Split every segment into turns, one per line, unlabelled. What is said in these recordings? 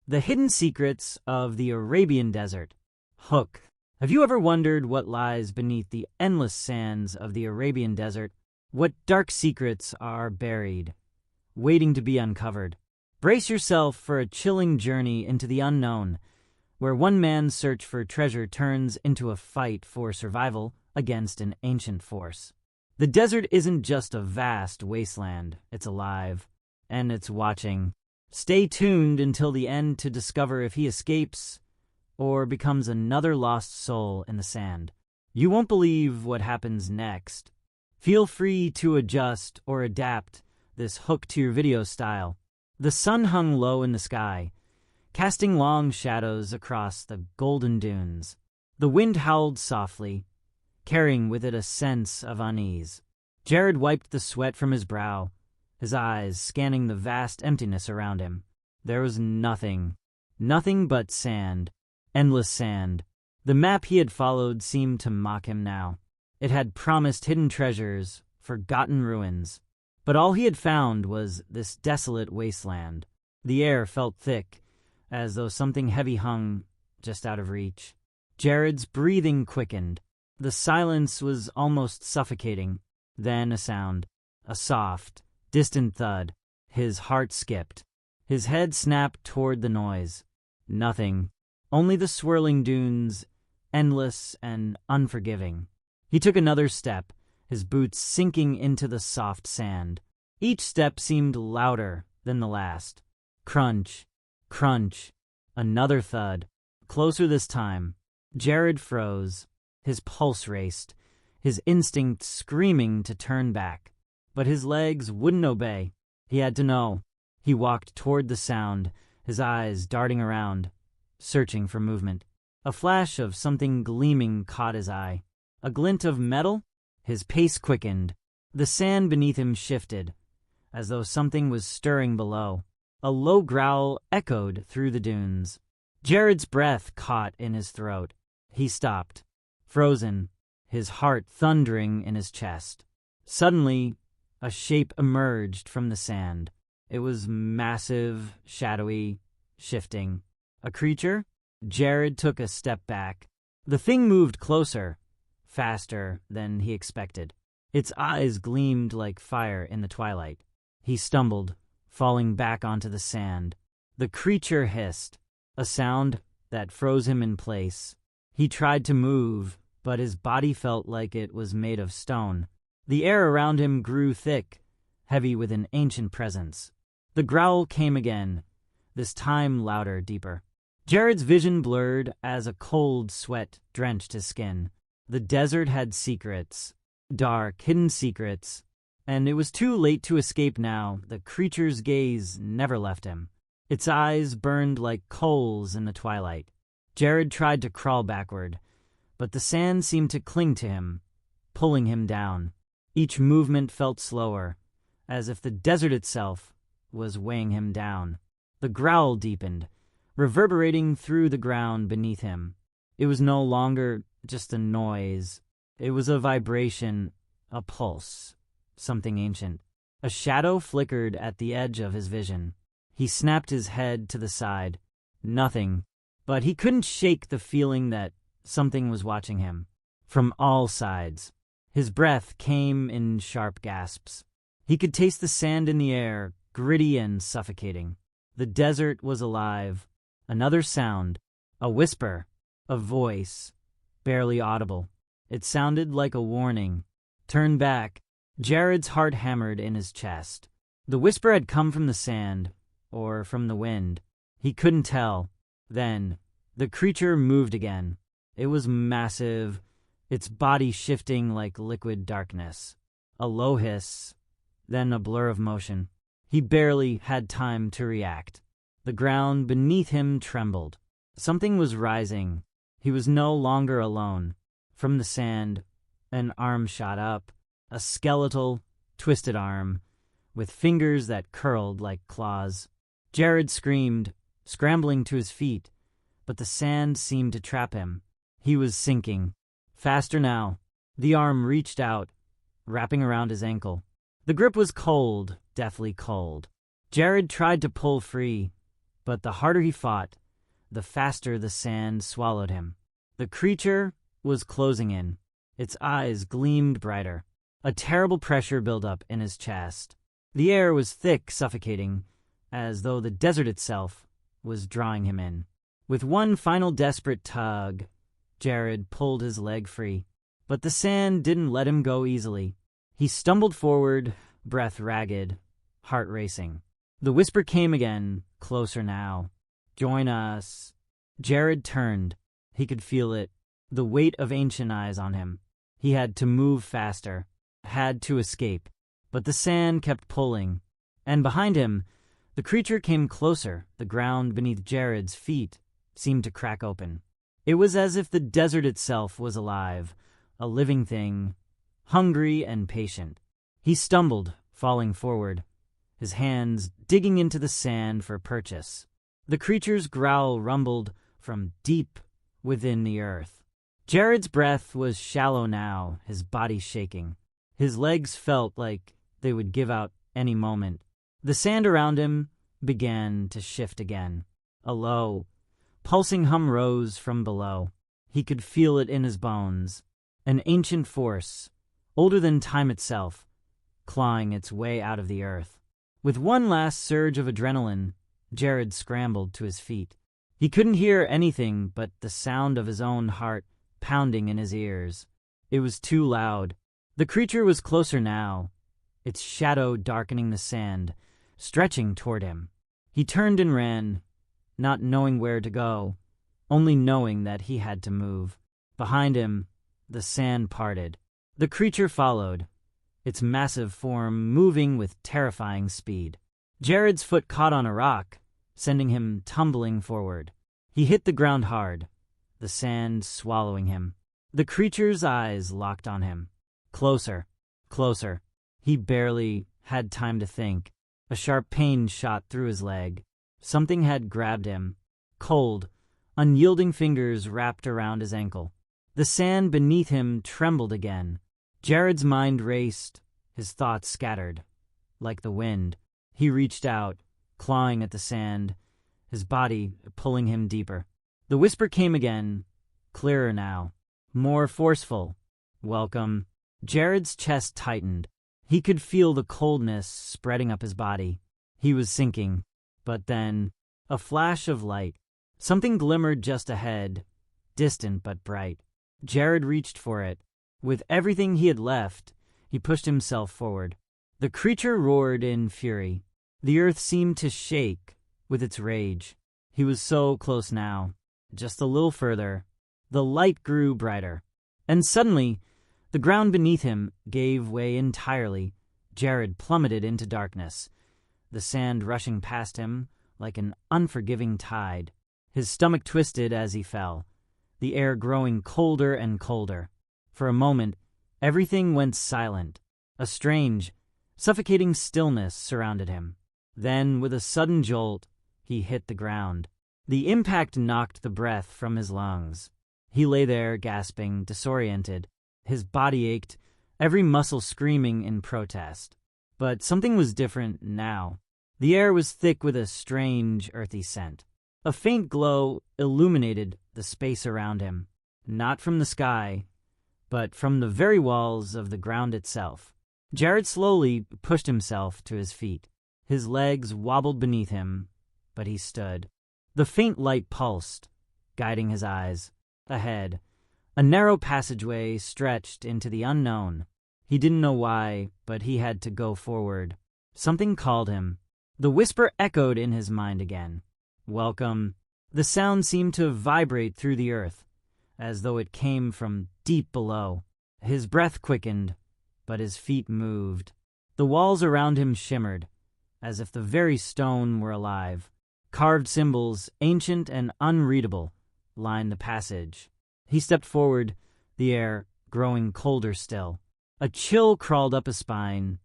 The Hidden Secrets of the Arabian Desert. Hook. Have you ever wondered what lies beneath the endless sands of the Arabian Desert? What dark secrets are buried, waiting to be uncovered? Brace yourself for a chilling journey into the unknown, where one man's search for treasure turns into a fight for survival against an ancient force. The desert isn't just a vast wasteland, it's alive, and it's watching. Stay tuned until the end to discover if he escapes or becomes another lost soul in the sand. You won't believe what happens next. Feel free to adjust or adapt this hook to your video style. The sun hung low in the sky, casting long shadows across the golden dunes. The wind howled softly, carrying with it a sense of unease. Jared wiped the sweat from his brow, his eyes scanning the vast emptiness around him. There was nothing but sand, endless sand. The map he had followed seemed to mock him now. It had promised hidden treasures, forgotten ruins. But all he had found was this desolate wasteland. The air felt thick, as though something heavy hung just out of reach. Jared's breathing quickened. The silence was almost suffocating. Then a sound, a soft, distant thud. His heart skipped. His head snapped toward the noise. Nothing. Only the swirling dunes, endless and unforgiving. He took another step, his boots sinking into the soft sand. Each step seemed louder than the last. Crunch, crunch, another thud. Closer this time. Jared froze. His pulse raced, his instinct screaming to turn back. But his legs wouldn't obey. He had to know. He walked toward the sound, his eyes darting around, searching for movement. A flash of something gleaming caught his eye. A glint of metal? His pace quickened. The sand beneath him shifted, as though something was stirring below. A low growl echoed through the dunes. Jared's breath caught in his throat. He stopped, frozen, his heart thundering in his chest. Suddenly, a shape emerged from the sand. It was massive, shadowy, shifting. A creature? Jared took a step back. The thing moved closer, faster than he expected. Its eyes gleamed like fire in the twilight. He stumbled, falling back onto the sand. The creature hissed, a sound that froze him in place. He tried to move, but his body felt like it was made of stone. The air around him grew thick, heavy with an ancient presence. The growl came again, this time louder, deeper. Jared's vision blurred as a cold sweat drenched his skin. The desert had secrets, dark, hidden secrets, and it was too late to escape now. The creature's gaze never left him. Its eyes burned like coals in the twilight. Jared tried to crawl backward, but the sand seemed to cling to him, pulling him down. Each movement felt slower, as if the desert itself was weighing him down. The growl deepened, reverberating through the ground beneath him. It was no longer just a noise. It was a vibration, a pulse, something ancient. A shadow flickered at the edge of his vision. He snapped his head to the side. Nothing. But he couldn't shake the feeling that something was watching him. From all sides. His breath came in sharp gasps. He could taste the sand in the air, gritty and suffocating. The desert was alive. Another sound. A whisper. A voice. Barely audible. It sounded like a warning. Turn back. Jared's heart hammered in his chest. The whisper had come from the sand, or from the wind. He couldn't tell. Then, the creature moved again. It was massive, its body shifting like liquid darkness. A low hiss, then a blur of motion. He barely had time to react. The ground beneath him trembled. Something was rising. He was no longer alone. From the sand, an arm shot up, a skeletal, twisted arm, with fingers that curled like claws. Jared screamed, scrambling to his feet, but the sand seemed to trap him. He was sinking. Faster now. The arm reached out, wrapping around his ankle. The grip was cold, deathly cold. Jared tried to pull free, But the harder he fought, the faster the sand swallowed him. The creature was closing in. Its eyes gleamed brighter. A terrible pressure built up in his chest. The air was thick, suffocating, as though the desert itself was drawing him in. With one final desperate tug, Jared pulled his leg free. But the sand didn't let him go easily. He stumbled forward, breath ragged, heart racing. The whisper came again, closer now. "Join us." Jared turned. He could feel it, the weight of ancient eyes on him. He had to move faster, had to escape. But the sand kept pulling. And behind him, the creature came closer. The ground beneath Jared's feet seemed to crack open. It was as if the desert itself was alive, a living thing, hungry and patient. He stumbled, falling forward, his hands digging into the sand for purchase. The creature's growl rumbled from deep within the earth. Jared's breath was shallow now, his body shaking. His legs felt like they would give out any moment. The sand around him began to shift again. A low, pulsing hum rose from below. He could feel it in his bones. An ancient force, older than time itself, clawing its way out of the earth. With one last surge of adrenaline, Jared scrambled to his feet. He couldn't hear anything but the sound of his own heart pounding in his ears. It was too loud. The creature was closer now, its shadow darkening the sand, stretching toward him. He turned and ran, not knowing where to go, only knowing that he had to move. Behind him, the sand parted. The creature followed, its massive form moving with terrifying speed. Jared's foot caught on a rock, sending him tumbling forward. He hit the ground hard, the sand swallowing him. The creature's eyes locked on him. Closer, closer. He barely had time to think. A sharp pain shot through his leg. Something had grabbed him. Cold, unyielding fingers wrapped around his ankle. The sand beneath him trembled again. Jared's mind raced, his thoughts scattered. Like the wind, he reached out, clawing at the sand, his body pulling him deeper. The whisper came again, clearer now, more forceful. "Welcome." Jared's chest tightened. He could feel the coldness spreading up his body. He was sinking. But then, a flash of light. Something glimmered just ahead, distant but bright. Jared reached for it. With everything he had left, he pushed himself forward. The creature roared in fury. The earth seemed to shake with its rage. He was so close now. Just a little further. The light grew brighter. And suddenly, the ground beneath him gave way entirely. Jared plummeted into darkness, the sand rushing past him like an unforgiving tide. His stomach twisted as he fell, the air growing colder and colder. For a moment, everything went silent. A strange, suffocating stillness surrounded him. Then, with a sudden jolt, he hit the ground. The impact knocked the breath from his lungs. He lay there, gasping, disoriented. His body ached, every muscle screaming in protest. But something was different now. The air was thick with a strange, earthy scent. A faint glow illuminated the space around him, not from the sky, but from the very walls of the ground itself. Jared slowly pushed himself to his feet. His legs wobbled beneath him, but he stood. The faint light pulsed, guiding his eyes. Ahead, a narrow passageway stretched into the unknown. He didn't know why, but he had to go forward. Something called him. The whisper echoed in his mind again. "Welcome." The sound seemed to vibrate through the earth, as though it came from deep below. His breath quickened, but his feet moved. The walls around him shimmered, as if the very stone were alive. Carved symbols, ancient and unreadable, lined the passage. He stepped forward, the air growing colder still. A chill crawled up his spine,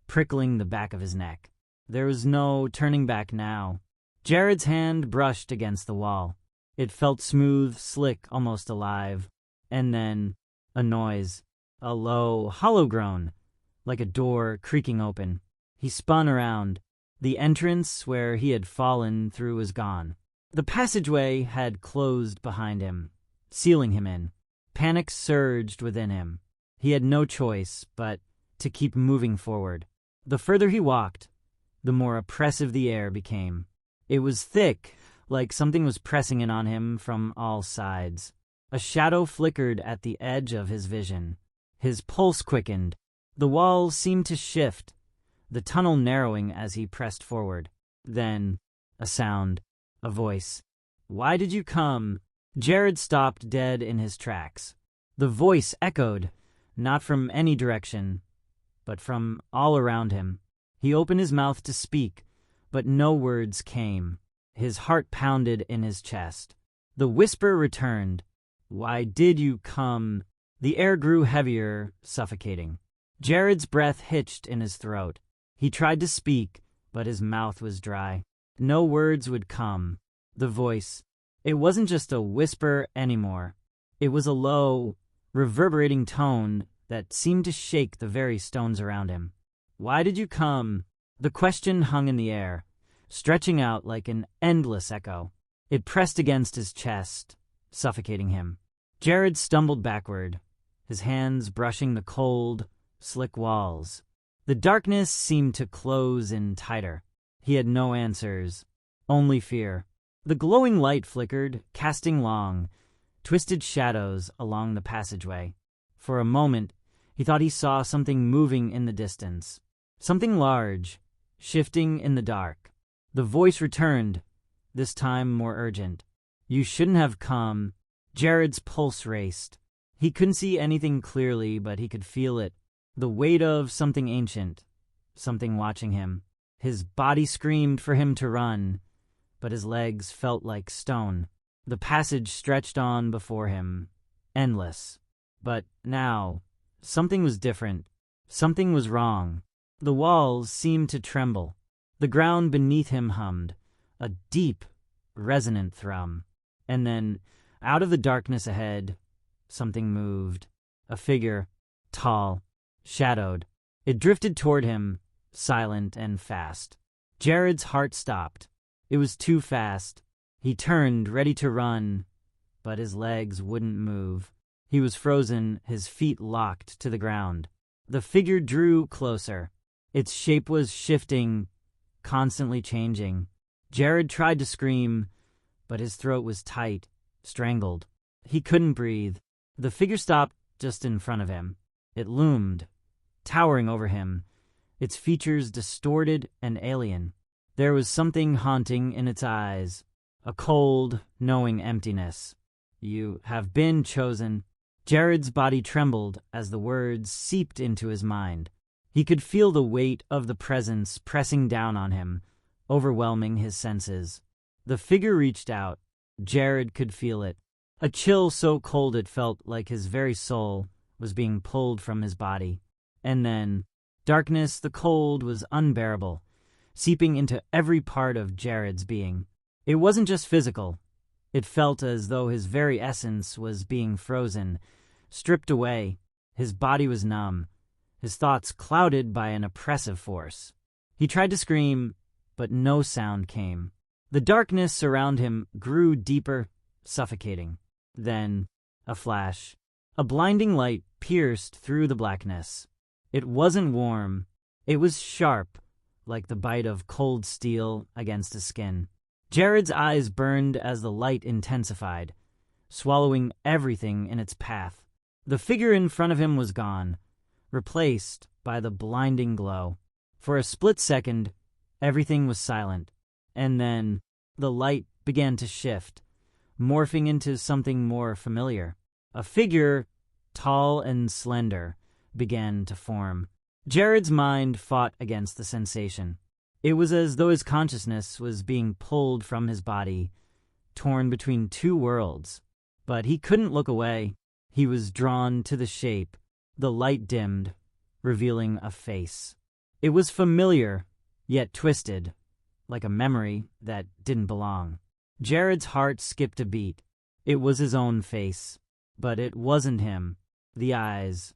prickling the back of his neck. There was no turning back now. Jared's hand brushed against the wall. It felt smooth, slick, almost alive. And then, a noise. A low, hollow groan, like a door creaking open. He spun around. The entrance where he had fallen through was gone. The passageway had closed behind him, sealing him in. Panic surged within him. He had no choice but to keep moving forward. The further he walked, the more oppressive the air became. It was thick, like something was pressing in on him from all sides. A shadow flickered at the edge of his vision. His pulse quickened. The walls seemed to shift, the tunnel narrowing as he pressed forward. Then, a sound, a voice. "Why did you come?" Jared stopped dead in his tracks. The voice echoed, not from any direction, but from all around him. He opened his mouth to speak, but no words came. His heart pounded in his chest. The whisper returned. "Why did you come?" The air grew heavier, suffocating. Jared's breath hitched in his throat. He tried to speak, but his mouth was dry. No words would come. The voice. It wasn't just a whisper anymore. It was a low, reverberating tone that seemed to shake the very stones around him. "Why did you come?" The question hung in the air, stretching out like an endless echo. It pressed against his chest, suffocating him. Jared stumbled backward, his hands brushing the cold, slick walls. The darkness seemed to close in tighter. He had no answers, only fear. The glowing light flickered, casting long, twisted shadows along the passageway. For a moment, he thought he saw something moving in the distance. Something large, shifting in the dark. The voice returned, this time more urgent. "You shouldn't have come." Jared's pulse raced. He couldn't see anything clearly, but he could feel it. The weight of something ancient, something watching him. His body screamed for him to run, but his legs felt like stone. The passage stretched on before him, endless. But now, something was different. Something was wrong. The walls seemed to tremble. The ground beneath him hummed, a deep, resonant thrum. And then, out of the darkness ahead, something moved. A figure, tall, shadowed. It drifted toward him, silent and fast. Jared's heart stopped. It was too fast. He turned, ready to run, but his legs wouldn't move. He was frozen, his feet locked to the ground. The figure drew closer. Its shape was shifting, constantly changing. Jared tried to scream, but his throat was tight, strangled. He couldn't breathe. The figure stopped just in front of him. It loomed, towering over him, its features distorted and alien. There was something haunting in its eyes, a cold, knowing emptiness. "You have been chosen." Jared's body trembled as the words seeped into his mind. He could feel the weight of the presence pressing down on him, overwhelming his senses. The figure reached out. Jared could feel it. A chill so cold it felt like his very soul was being pulled from his body. And then, darkness, the cold was unbearable, seeping into every part of Jared's being. It wasn't just physical. It felt as though his very essence was being frozen, stripped away. His body was numb, his thoughts clouded by an oppressive force. He tried to scream, but no sound came. The darkness around him grew deeper, suffocating. Then, a flash. A blinding light pierced through the blackness. It wasn't warm. It was sharp, like the bite of cold steel against his skin. Jared's eyes burned as the light intensified, swallowing everything in its path. The figure in front of him was gone, replaced by the blinding glow. For a split second, everything was silent. And then, the light began to shift, morphing into something more familiar. A figure, tall and slender, began to form. Jared's mind fought against the sensation. It was as though his consciousness was being pulled from his body, torn between two worlds. But he couldn't look away. He was drawn to the shape. The light dimmed, revealing a face. It was familiar, yet twisted, like a memory that didn't belong. Jared's heart skipped a beat. It was his own face. But it wasn't him. The eyes.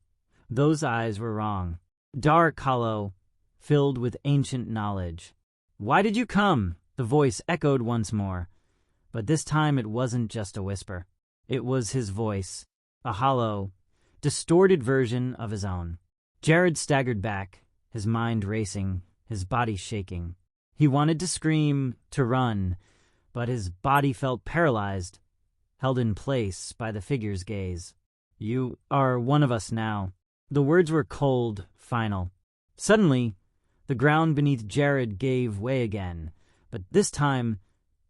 Those eyes were wrong. Dark, hollow, filled with ancient knowledge. "Why did you come?" the voice echoed once more. But this time it wasn't just a whisper. It was his voice, a hollow, distorted version of his own. Jared staggered back, his mind racing, his body shaking. He wanted to scream, to run, but his body felt paralyzed, held in place by the figure's gaze. "You are one of us now." The words were cold, final. Suddenly, the ground beneath Jared gave way again, but this time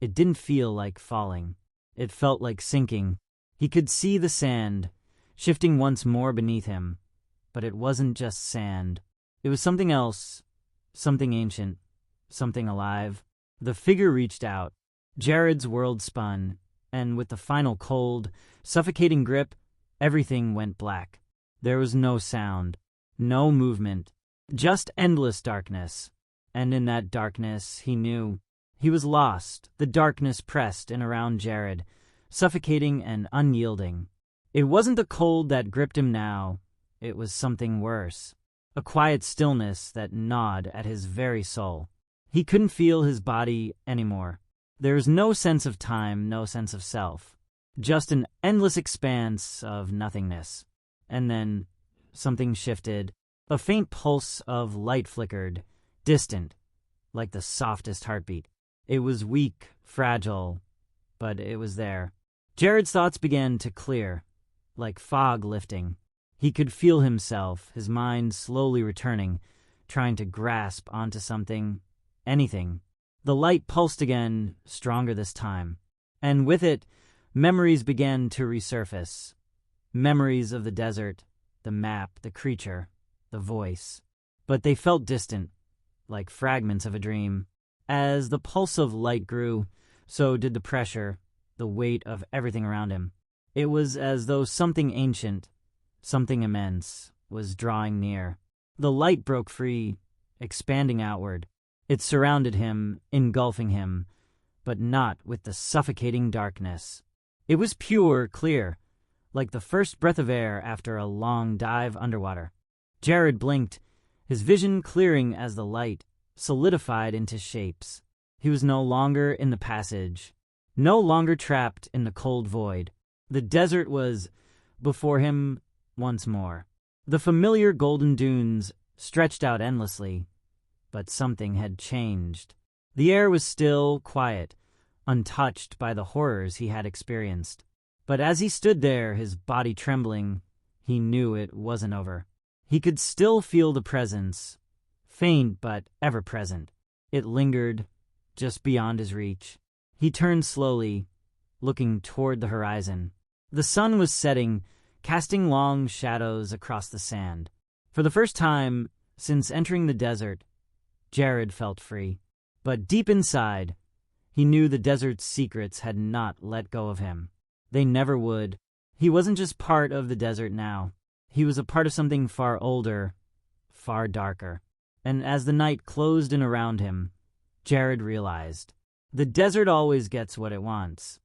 it didn't feel like falling. It felt like sinking. He could see the sand, shifting once more beneath him. But it wasn't just sand. It was something else, something ancient, something alive. The figure reached out. Jared's world spun, and with the final cold, suffocating grip, everything went black. There was no sound, no movement, just endless darkness. And in that darkness, he knew. He was lost. The darkness pressed in around Jared, suffocating and unyielding. It wasn't the cold that gripped him now. It was something worse. A quiet stillness that gnawed at his very soul. He couldn't feel his body anymore. There was no sense of time, no sense of self. Just an endless expanse of nothingness. And then something shifted. A faint pulse of light flickered, distant, like the softest heartbeat. It was weak, fragile, but it was there. Jared's thoughts began to clear, like fog lifting. He could feel himself, his mind slowly returning, trying to grasp onto something, anything. The light pulsed again, stronger this time. And with it, memories began to resurface. Memories of the desert, the map, the creature, the voice. But they felt distant, like fragments of a dream. As the pulse of light grew, so did the pressure, the weight of everything around him. It was as though something ancient, something immense, was drawing near. The light broke free, expanding outward. It surrounded him, engulfing him, but not with the suffocating darkness. It was pure, clear, like the first breath of air after a long dive underwater. Jared blinked, his vision clearing as the light solidified into shapes. He was no longer in the passage, no longer trapped in the cold void. The desert was before him once more. The familiar golden dunes stretched out endlessly, but something had changed. The air was still, quiet, untouched by the horrors he had experienced. But as he stood there, his body trembling, he knew it wasn't over. He could still feel the presence, faint but ever present. It lingered, just beyond his reach. He turned slowly, looking toward the horizon. The sun was setting, casting long shadows across the sand. For the first time since entering the desert, Jared felt free. But deep inside, he knew the desert's secrets had not let go of him. They never would. He wasn't just part of the desert now. He was a part of something far older, far darker. And as the night closed in around him, Jared realized, the desert always gets what it wants.